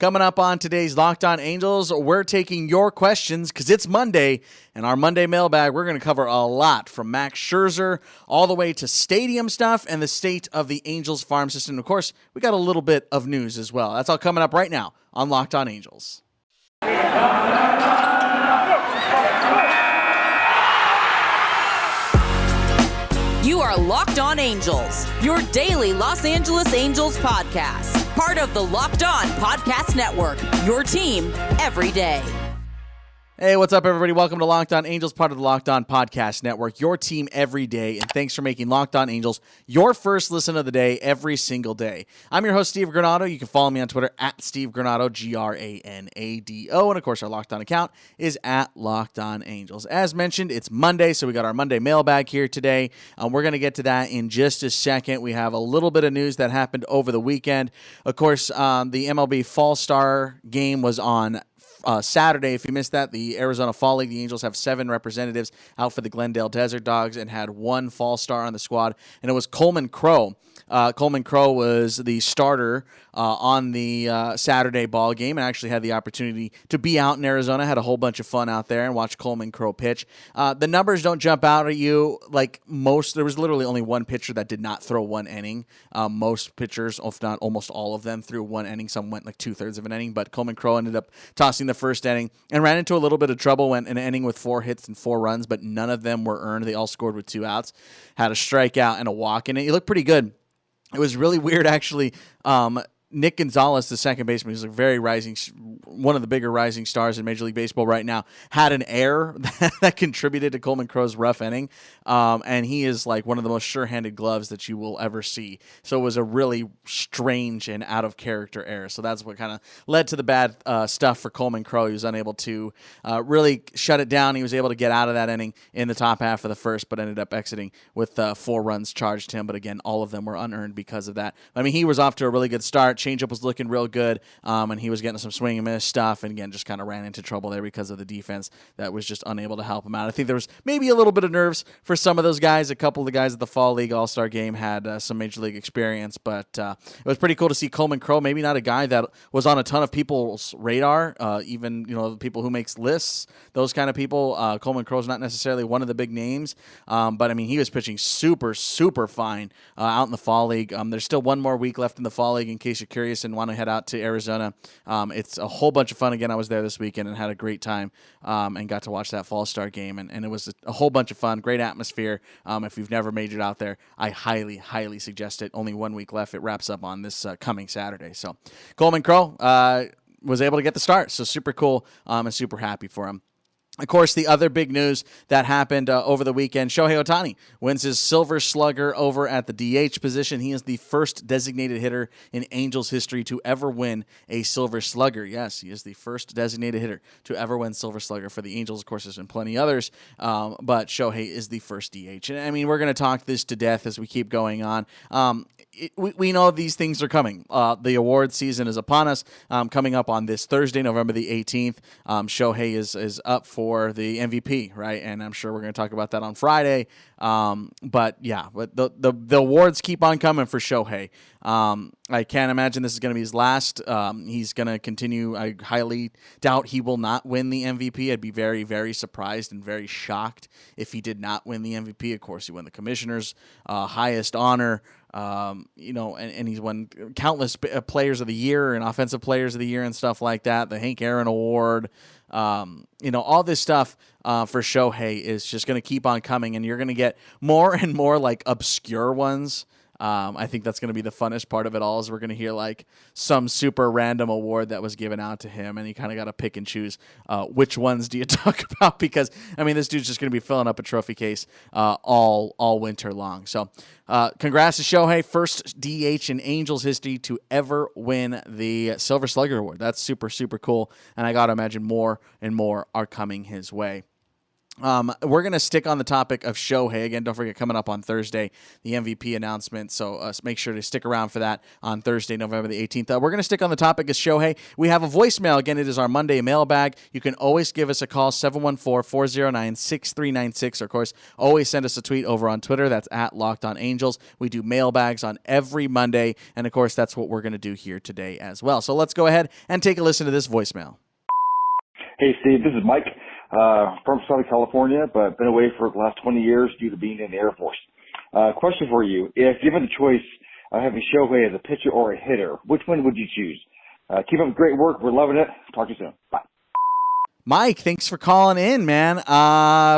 Coming up on today's Locked On Angels, we're taking your questions because it's Monday, and our Monday mailbag, we're going to cover a lot from Max Scherzer all the way to stadium stuff and the state of the Angels farm system. Of course, we got a little bit of news as well. That's all coming up right now on Locked On Angels. You are Locked On Angels, your daily Los Angeles Angels podcast. Part of the Locked On Podcast Network, your team every day. Hey, what's up, everybody? Welcome to Locked On Angels, part of the Locked On Podcast Network, your team every day, and thanks for making Locked On Angels your first listen of the day every single day. I'm your host, Steve Granado. You can follow me on Twitter at Steve Granado, Granado, and of course, our Locked On account is at Locked On Angels. As mentioned, it's Monday, so we got our Monday mailbag here today. We're going to get to that in just a second. We have a little bit of news that happened over the weekend. Of course, the MLB Fall-Star game was on Saturday. If you missed that, the Arizona Fall League, the Angels have 7 representatives out for the Glendale Desert Dogs and had 1 Fall Star on the squad, and it was Coleman Crow. Coleman Crow was the starter on the Saturday ball game and actually had the opportunity to be out in Arizona, had a whole bunch of fun out there and watch Coleman Crow pitch. The numbers don't jump out at you like most. There was literally only one pitcher that did not throw one inning. Most pitchers, if not almost all of them, threw one inning. Some went like 2/3 of an inning, but Coleman Crow ended up tossing the first inning and ran into a little bit of trouble, went an inning with 4 hits and 4 runs, but none of them were earned. They all scored with 2 outs, had a strikeout and a walk in it. He looked pretty good. It was really weird, actually. Nick Gonzalez, the second baseman, who's one of the bigger rising stars in Major League Baseball right now, had an error that contributed to Coleman Crow's rough inning, and he is like one of the most sure-handed gloves that you will ever see. So it was a really strange and out-of-character error. So that's what kind of led to the bad stuff for Coleman Crow. He was unable to really shut it down. He was able to get out of that inning in the top half of the first, but ended up exiting with 4 runs charged to him. But again, all of them were unearned because of that. I mean, he was off to a really good start. Changeup was looking real good, and he was getting some swing and miss stuff, and again, just kind of ran into trouble there because of the defense that was just unable to help him out. I think there was maybe a little bit of nerves for some of those guys. A couple of the guys at the Fall League All-Star game had some Major League experience, but it was pretty cool to see Coleman Crow, maybe not a guy that was on a ton of people's radar, even the people who makes lists, those kind of people. Coleman Crow's not necessarily one of the big names, but I mean, he was pitching super, super fine out in the Fall League. There's still one more week left in the Fall League in case you're curious and want to head out to Arizona. It's a whole bunch of fun. Again, I was there this weekend and had a great time and got to watch that Fall Star game, and it was a whole bunch of fun, great atmosphere. If you've never made it out there, I highly, highly suggest it. Only 1 week left. It wraps up on this coming Saturday. So Coleman Crow was able to get the start, so super cool and super happy for him. Of course, the other big news that happened over the weekend, Shohei Ohtani wins his Silver Slugger over at the DH position. He is the first designated hitter in Angels history to ever win a Silver Slugger. Yes, he is the first designated hitter to ever win Silver Slugger for the Angels. Of course, there's been plenty others, but Shohei is the first DH. And I mean, we're going to talk this to death as we keep going on. We know these things are coming. The award season is upon us. Coming up on this Thursday, November the 18th, Shohei is up for the MVP, right? And I'm sure we're going to talk about that on Friday. But the awards keep on coming for Shohei. I can't imagine this is going to be his last. He's going to continue. I highly doubt he will not win the MVP. I'd be very, very surprised and very shocked if he did not win the MVP. Of course, he won the commissioner's highest honor. And he's won countless players of the year and offensive players of the year and stuff like that. The Hank Aaron Award, all this stuff for Shohei is just going to keep on coming, and you're going to get more and more like obscure ones. I think that's going to be the funnest part of it all, is we're going to hear like some super random award that was given out to him, and you kind of got to pick and choose which ones do you talk about, because I mean, this dude's just going to be filling up a trophy case all winter long. So congrats to Shohei, first DH in Angels history to ever win the Silver Slugger Award. That's super, super cool, and I got to imagine more and more are coming his way. We're going to stick on the topic of Shohei. Again, don't forget, coming up on Thursday, the MVP announcement. So make sure to stick around for that on Thursday, November the 18th. We're going to stick on the topic of Shohei. We have a voicemail. Again, it is our Monday mailbag. You can always give us a call, 714-409-6396. Or, of course, always send us a tweet over on Twitter. That's at Locked On Angels. We do mailbags on every Monday. And, of course, that's what we're going to do here today as well. So let's go ahead and take a listen to this voicemail. Hey, Steve, this is Mike. From Southern California, but been away for the last 20 years due to being in the Air Force. Question for you. If given the choice of having Shohei as a pitcher or a hitter, which one would you choose? Keep up the great work. We're loving it. Talk to you soon. Bye. Mike, thanks for calling in, man.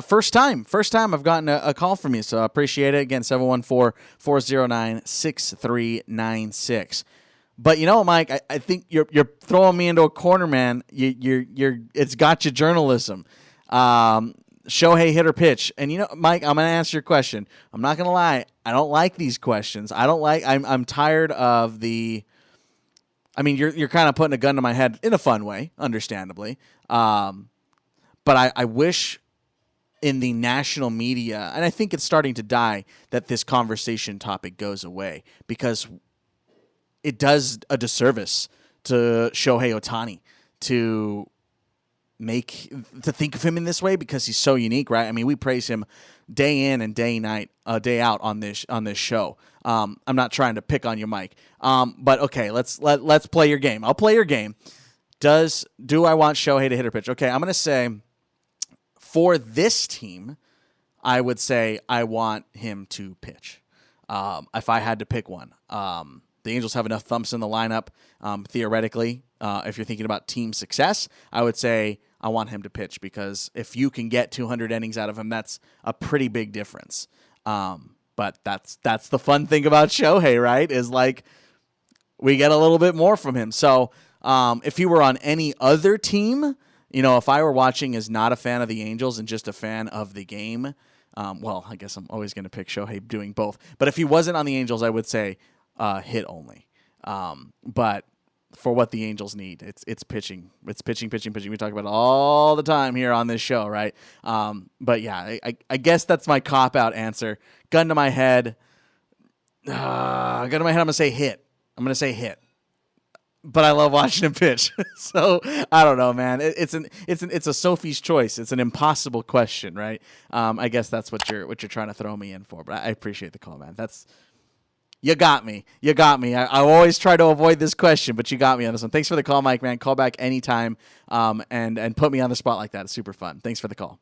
First time I've gotten a call from you, so I appreciate it. Again, 714-409-6396. But you know, Mike, I think you're throwing me into a corner, man. It's gotcha journalism. Shohei hit or pitch, and you know, Mike, I'm gonna answer your question. I'm not gonna lie, I don't like these questions. I'm tired of the. I mean, you're kind of putting a gun to my head in a fun way, understandably. But I wish in the national media, and I think it's starting to die, that this conversation topic goes away, because it does a disservice to Shohei Ohtani to think of him in this way, because he's so unique, right? I mean, we praise him day in and day out on this show. I'm not trying to pick on you, Mike. But okay, let's play your game. I'll play your game. Do I want Shohei to hit or pitch? Okay, I'm going to say for this team, I would say I want him to pitch. If I had to pick one, the Angels have enough thumps in the lineup, theoretically. If you're thinking about team success, I would say I want him to pitch, because if you can get 200 innings out of him, that's a pretty big difference. But that's the fun thing about Shohei, right? Is like we get a little bit more from him. So if he were on any other team, you know, if I were watching as not a fan of the Angels and just a fan of the game, well, I guess I'm always going to pick Shohei doing both. But if he wasn't on the Angels, I would say hit only. But for what the Angels need, it's pitching. It's pitching. We talk about it all the time here on this show, right? But yeah, I guess that's my cop-out answer. Gun to my head. I'm going to say hit. But I love watching him pitch. So I don't know, man. It's a Sophie's choice. It's an impossible question, right? I guess that's what you're trying to throw me in for. But I appreciate the call, man. You got me. I always try to avoid this question, but you got me on this one. Thanks for the call, Mike, man. Call back anytime, and put me on the spot like that. It's super fun. Thanks for the call.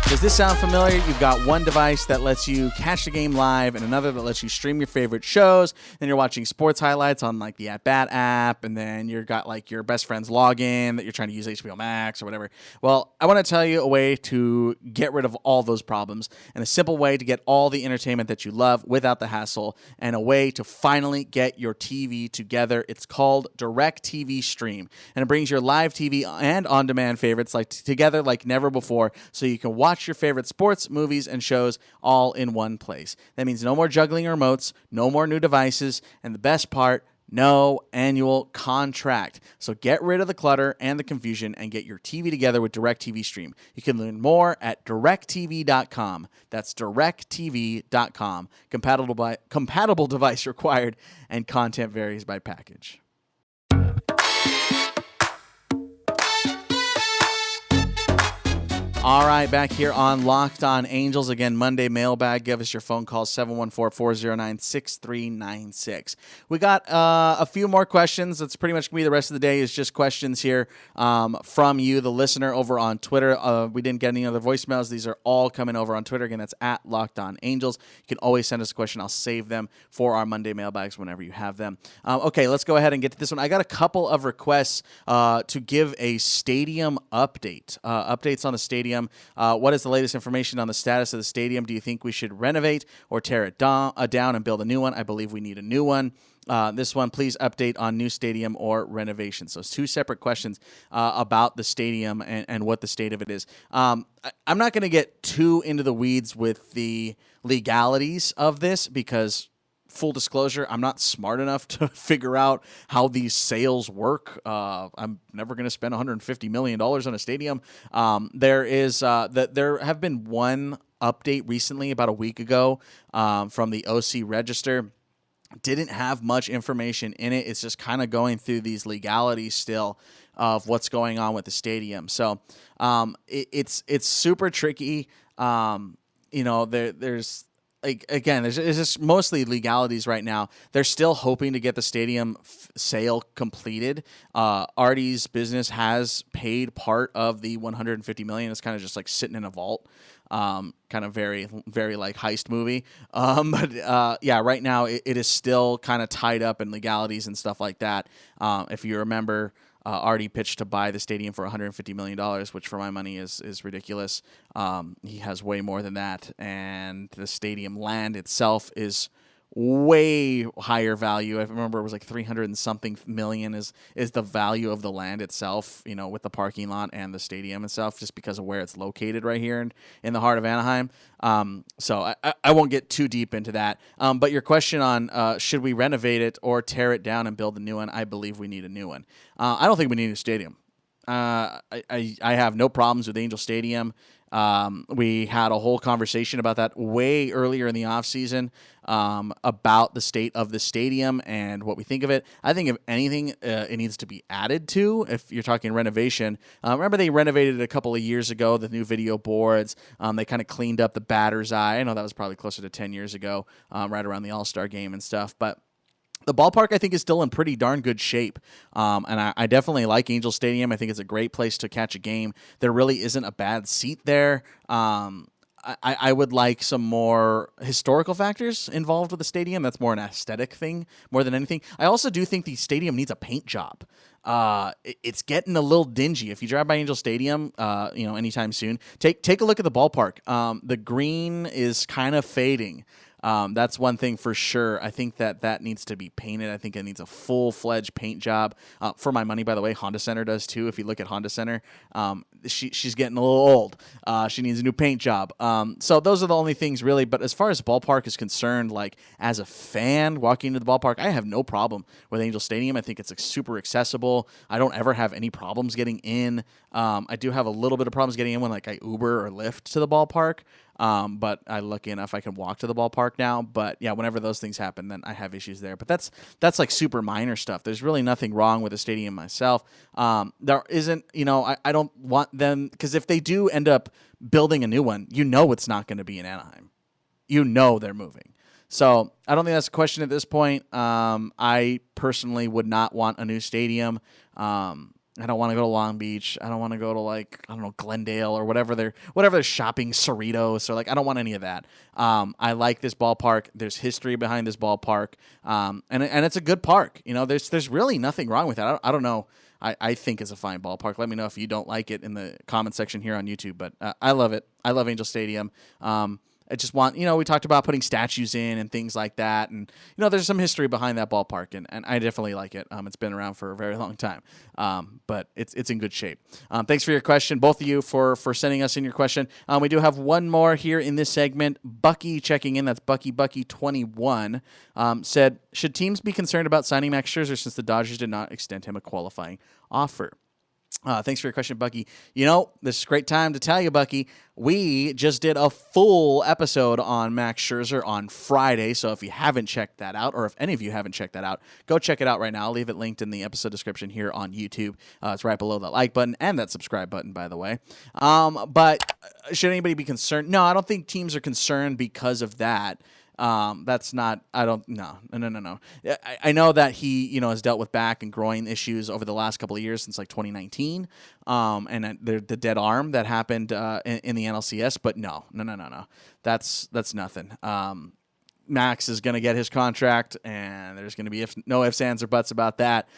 Does this sound familiar? You've got one device that lets you catch the game live and another that lets you stream your favorite shows. Then you're watching sports highlights on like the At Bat app, and then you've got like your best friend's login that you're trying to use HBO Max or whatever. Well, I want to tell you a way to get rid of all those problems, and a simple way to get all the entertainment that you love without the hassle, and a way to finally get your TV together. It's called Directv Stream, and it brings your live TV and on-demand favorites like together like never before, so you can watch your favorite sports, movies, and shows all in one place. That means no more juggling remotes, no more new devices, and the best part, no annual contract. So get rid of the clutter and the confusion and get your TV together with DirecTV Stream. You can learn more at directv.com. That's directv.com. Compatible device required, and content varies by package. All right, back here on Locked On Angels. Again, Monday mailbag. Give us your phone call, 714-409-6396. We got a few more questions. That's pretty much going to be the rest of the day, is just questions here from you, the listener, over on Twitter. We didn't get any other voicemails. These are all coming over on Twitter. Again, that's at Locked On Angels. You can always send us a question. I'll save them for our Monday mailbags whenever you have them. Okay, let's go ahead and get to this one. I got a couple of requests to give a stadium update. Updates on the stadium. What is the latest information on the status of the stadium? Do you think we should renovate or tear it down and build a new one? I believe we need a new one. This one, please update on new stadium or renovation. So it's two separate questions about the stadium and what the state of it is. I'm not going to get too into the weeds with the legalities of this, because full disclosure, I'm not smart enough to figure out how these sales work. I'm never going to spend $150 million on a stadium. There have been one update recently, about a week ago, from the OC Register. Didn't have much information in it. It's just kind of going through these legalities still of what's going on with the stadium. So it's super tricky. There's just mostly legalities right now. They're still hoping to get the stadium sale completed. Artie's business has paid part of the $150 million. It's kind of just like sitting in a vault. Kind of very, very like heist movie. Right now it is still kind of tied up in legalities and stuff like that. If you remember, Artie pitched to buy the stadium for $150 million, which for my money is ridiculous. He has way more than that, and the stadium land itself is way higher value. I remember it was like 300 and something million is the value of the land itself, with the parking lot and the stadium itself, just because of where it's located right here in the heart of Anaheim. So I won't get too deep into that. But your question on should we renovate it or tear it down and build a new one, I believe we need a new one. I don't think we need a new stadium. I have no problems with Angel Stadium. We had a whole conversation about that way earlier in the offseason, about the state of the stadium and what we think of it. I think if anything, it needs to be added to, if you're talking renovation. Remember they renovated it a couple of years ago, the new video boards. They kind of cleaned up the batter's eye. I know that was probably closer to 10 years ago, right around the All-Star game and stuff, but the ballpark, I think, is still in pretty darn good shape, and I definitely like Angel Stadium. I think it's a great place to catch a game. There really isn't a bad seat there. I would like some more historical factors involved with the stadium. That's more an aesthetic thing more than anything. I also do think the stadium needs a paint job. It's getting a little dingy. If you drive by Angel Stadium, anytime soon, take a look at the ballpark. The green is kind of fading. That's one thing for sure. I think that needs to be painted. I think it needs a full-fledged paint job. For my money, by the way, Honda Center does too. If you look at Honda Center, she's getting a little old. She needs a new paint job. So those are the only things really. But as far as the ballpark is concerned, like as a fan walking into the ballpark, I have no problem with Angel Stadium. I think it's super accessible. I don't ever have any problems getting in. I do have a little bit of problems getting in when like I Uber or Lyft to the ballpark. But I'm lucky enough I can walk to the ballpark now. But yeah, whenever those things happen, then I have issues there. But that's like super minor stuff. There's really nothing wrong with the stadium myself. There isn't, I don't want them, because if they do end up building a new one, it's not going to be in Anaheim. They're moving. So I don't think that's a question at this point. I personally would not want a new stadium. I don't want to go to Long Beach. I don't want to go to Glendale or whatever they're shopping, Cerritos, or I don't want any of that. I like this ballpark. There's history behind this ballpark. And it's a good park. There's really nothing wrong with it. I don't know. I think it's a fine ballpark. Let me know if you don't like it in the comment section here on YouTube, but I love it. I love Angel Stadium. I just want, we talked about putting statues in and things like that. And, there's some history behind that ballpark, and I definitely like it. It's been around for a very long time, but it's in good shape. Thanks for your question, both of you, for sending us in your question. We do have one more here in this segment. Bucky checking in. That's Bucky21, said, should teams be concerned about signing Max Scherzer since the Dodgers did not extend him a qualifying offer? Thanks for your question, Bucky. This is a great time to tell you, Bucky, we just did a full episode on Max Scherzer on Friday. So if you haven't checked that out, or if any of you haven't checked that out, go check it out right now. I'll leave it linked in the episode description here on YouTube. It's right below that like button and that subscribe button, by the way. But should anybody be concerned? No, I don't think teams are concerned because of that. That's not, no. I know that he, has dealt with back and groin issues over the last couple of years since 2019. And the dead arm that happened, in the NLCS, but no. That's nothing. Max is going to get his contract, and there's going to be no ifs, ands, or buts about that.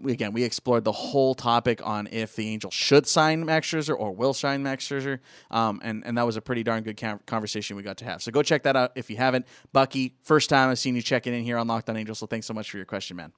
We explored the whole topic on if the Angels should sign Max Scherzer or will sign Max Scherzer, and that was a pretty darn good conversation we got to have. So go check that out if you haven't. Bucky, first time I've seen you checking in here on Locked On Angels, so thanks so much for your question, man.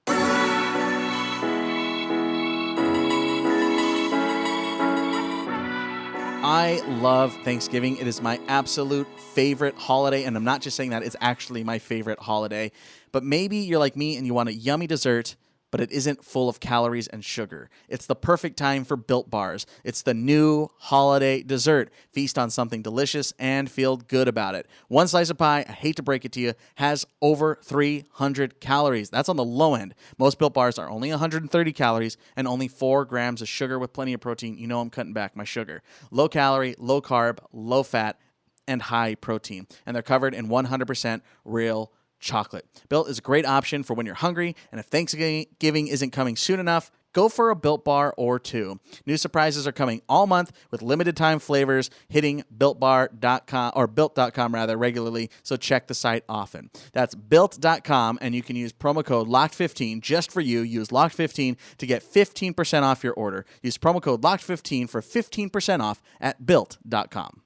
I love Thanksgiving. It is my absolute favorite holiday, and I'm not just saying that, it's actually my favorite holiday. But maybe you're like me and you want a yummy dessert, but it isn't full of calories and sugar. It's the perfect time for Built Bars. It's the new holiday dessert. Feast on something delicious and feel good about it. One slice of pie, I hate to break it to you, has over 300 calories. That's on the low end. Most Built Bars are only 130 calories and only 4 grams of sugar with plenty of protein. You know I'm cutting back my sugar. Low calorie, low carb, low fat, and high protein. And they're covered in 100% real chocolate. Built is a great option for when you're hungry, and if Thanksgiving isn't coming soon enough, go for a Built Bar or two. New surprises are coming all month with limited time flavors hitting builtbar.com or built.com rather regularly, so check the site often. That's built.com, and you can use promo code LOCKED15 just for you. Use LOCKED15 to get 15% off your order. Use promo code LOCKED15 for 15% off at built.com.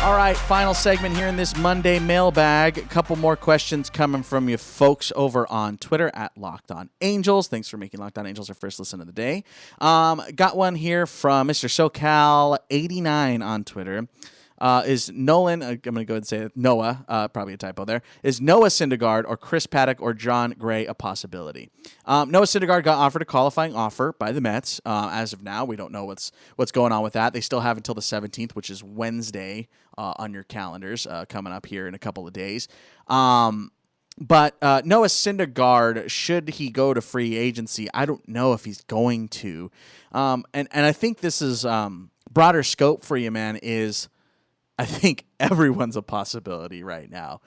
All right, final segment here in this Monday mailbag. A couple more questions coming from you folks over on Twitter at Locked On Angels. Thanks for making Locked On Angels our first listen of the day. Got one here from Mr. SoCal89 on Twitter. Is Nolan, I'm going to go ahead and say it, Noah, probably a typo there, is Noah Syndergard or Chris Paddock or Jon Gray a possibility? Noah Syndergard got offered a qualifying offer by the Mets. As of now, we don't know what's going on with that. They still have until the 17th, which is Wednesday on your calendars, coming up here in a couple of days. But Noah Syndergard, should he go to free agency, I don't know if he's going to. And I think this is broader scope for you, man, is I think everyone's a possibility right now.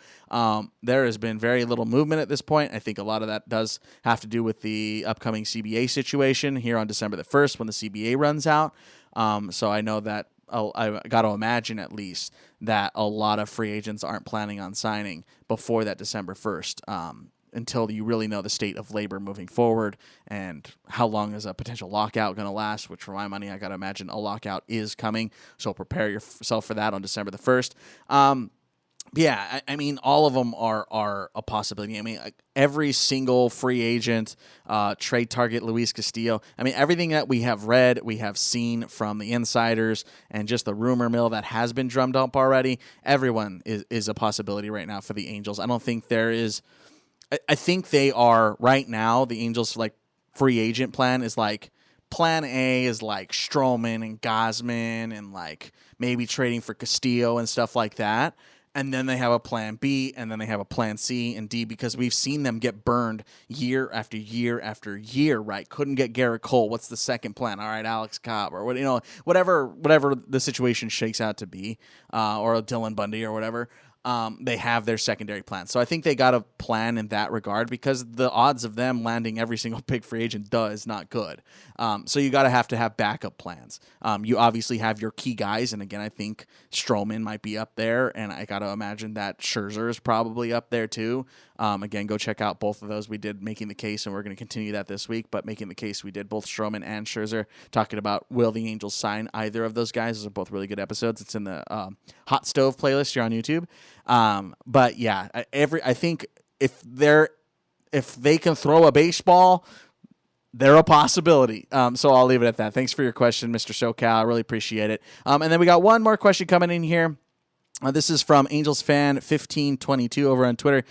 There has been very little movement at this point. I think a lot of that does have to do with the upcoming CBA situation here on December the 1st when the CBA runs out. So I know that I got to imagine at least that a lot of free agents aren't planning on signing before that December 1st. Until you really know the state of labor moving forward and how long is a potential lockout going to last, which for my money, I got to imagine a lockout is coming. So prepare yourself for that on December the 1st. Yeah, I mean, all of them are a possibility. I mean, every single free agent, trade target, Luis Castillo. I mean, everything that we have read, we have seen from the insiders and just the rumor mill that has been drummed up already. Everyone is a possibility right now for the Angels. I don't think there is... I think they are right now. The Angels like free agent plan is like plan A is like Stroman and Gausman and like maybe trading for Castillo and stuff like that. And then they have a plan B and then they have a plan C and D because we've seen them get burned year after year after year, right? Couldn't get Garrett Cole. What's the second plan? All right, Alex Cobb or whatever the situation shakes out to be, or Dylan Bundy or whatever. They have their secondary plan. So I think they got a plan in that regard because the odds of them landing every single big free agent is not good. So you got to have backup plans. You obviously have your key guys. And again, I think Stroman might be up there. And I got to imagine that Scherzer is probably up there too. Again, go check out both of those. We did Making the Case, and we're going to continue that this week. But Making the Case, we did both Stroman and Scherzer, talking about will the Angels sign either of those guys. Those are both really good episodes. It's in the Hot Stove playlist here on YouTube. But yeah, I think if they can throw a baseball, they're a possibility. So I'll leave it at that. Thanks for your question, Mr. SoCal. I really appreciate it. And then we got one more question coming in here. This is from Angels fan 1522 over on Twitter.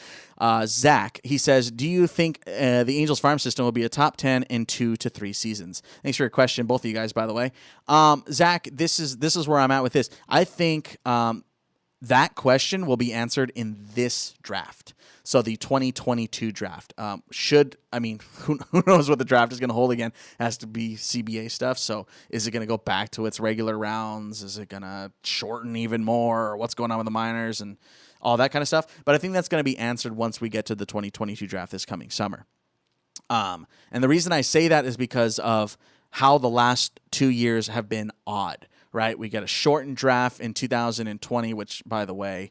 Zach, he says, do you think the Angels farm system will be a top 10 in 2 to 3 seasons? Thanks for your question, both of you guys, by the way. Zach, this is where I'm at with this. I think that question will be answered in this draft. So the 2022 draft who knows what the draft is going to hold again? It has to be CBA stuff. So is it going to go back to its regular rounds? Is it going to shorten even more? Or what's going on with the minors and all that kind of stuff? But I think that's going to be answered once we get to the 2022 draft this coming summer. And the reason I say that is because of how the last 2 years have been odd, right? We get a shortened draft in 2020, which, by the way,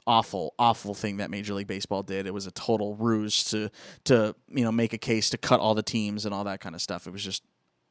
awful thing that Major League Baseball did. It was a total ruse to make a case to cut all the teams and all that kind of stuff. It was just,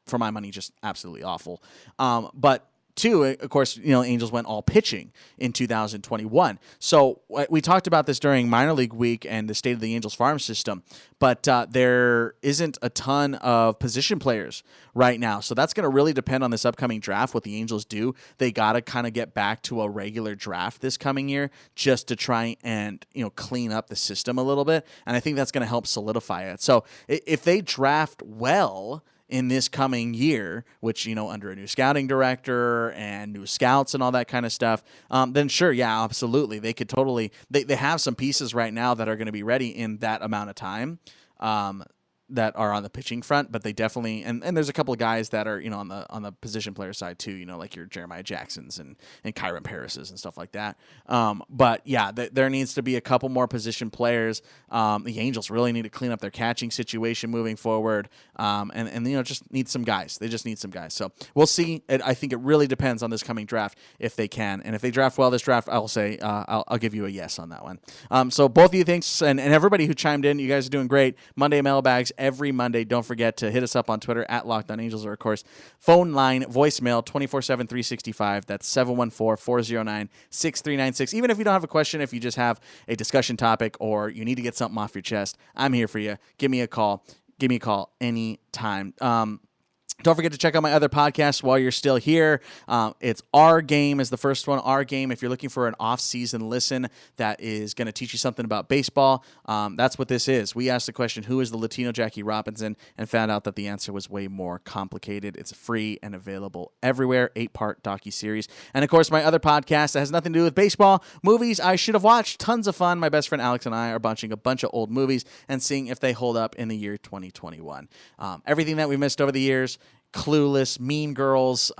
for my money, just absolutely awful. But Two, of course, Angels went all pitching in 2021. So we talked about this during minor league week and the state of the Angels farm system, but there isn't a ton of position players right now. So that's going to really depend on this upcoming draft, what the Angels do. They got to kind of get back to a regular draft this coming year just to try and, clean up the system a little bit. And I think that's going to help solidify it. So if they draft well in this coming year, which, under a new scouting director and new scouts and all that kind of stuff, then sure, yeah, absolutely. They could totally, they have some pieces right now that are going to be ready in that amount of time. That are on the pitching front, but they definitely, and there's a couple of guys that are, on the position player side too, like your Jeremiah Jacksons and Kyron Paris's and stuff like that. But yeah, there needs to be a couple more position players. The Angels really need to clean up their catching situation moving forward. And just need some guys. They just need some guys. So we'll see. I think it really depends on this coming draft if they can. And if they draft well this draft, I'll say, I'll give you a yes on that one. So both of you thanks, and everybody who chimed in, you guys are doing great. Monday mailbags every Monday. Don't forget to hit us up on Twitter at Locked On Angels, or of course, phone line voicemail 24/7 365. That's 714-409-6396. Even if you don't have a question, if you just have a discussion topic or you need to get something off your chest, I'm here for you. Give me a call. Give me a call anytime. Don't forget to check out my other podcasts while you're still here. It's Our Game is the first one. Our Game, if you're looking for an off-season listen that is going to teach you something about baseball, that's what this is. We asked the question, who is the Latino Jackie Robinson, and found out that the answer was way more complicated. It's free and available everywhere, 8-part docuseries. And, of course, my other podcast that has nothing to do with baseball, movies I should have watched. Tons of fun. My best friend Alex and I are bunching a bunch of old movies and seeing if they hold up in the year 2021. Everything that we missed over the years, Clueless, Mean Girls,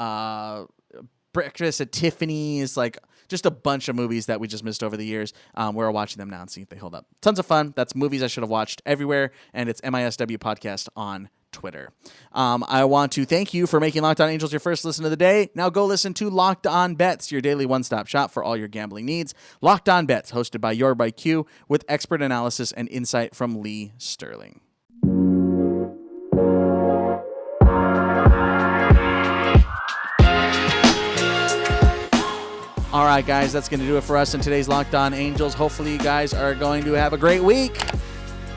Breakfast at Tiffany's, like just a bunch of movies that we just missed over the years. We're watching them now and seeing if they hold up. Tons of fun. That's Movies I Should Have Watched everywhere, and it's MISW Podcast on Twitter. I want to thank you for making Locked On Angels your first listen of the day. Now go listen to Locked On Bets, your daily one-stop shop for all your gambling needs. Locked On Bets, hosted by Your By Q, with expert analysis and insight from Lee Sterling. All right, guys, that's going to do it for us in today's Locked On Angels. Hopefully you guys are going to have a great week.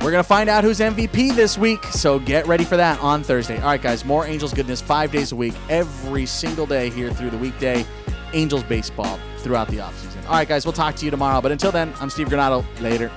We're going to find out who's MVP this week, so get ready for that on Thursday. All right, guys, more Angels goodness 5 days a week, every single day here through the weekday. Angels baseball throughout the offseason. All right, guys, we'll talk to you tomorrow. But until then, I'm Steve Granado. Later.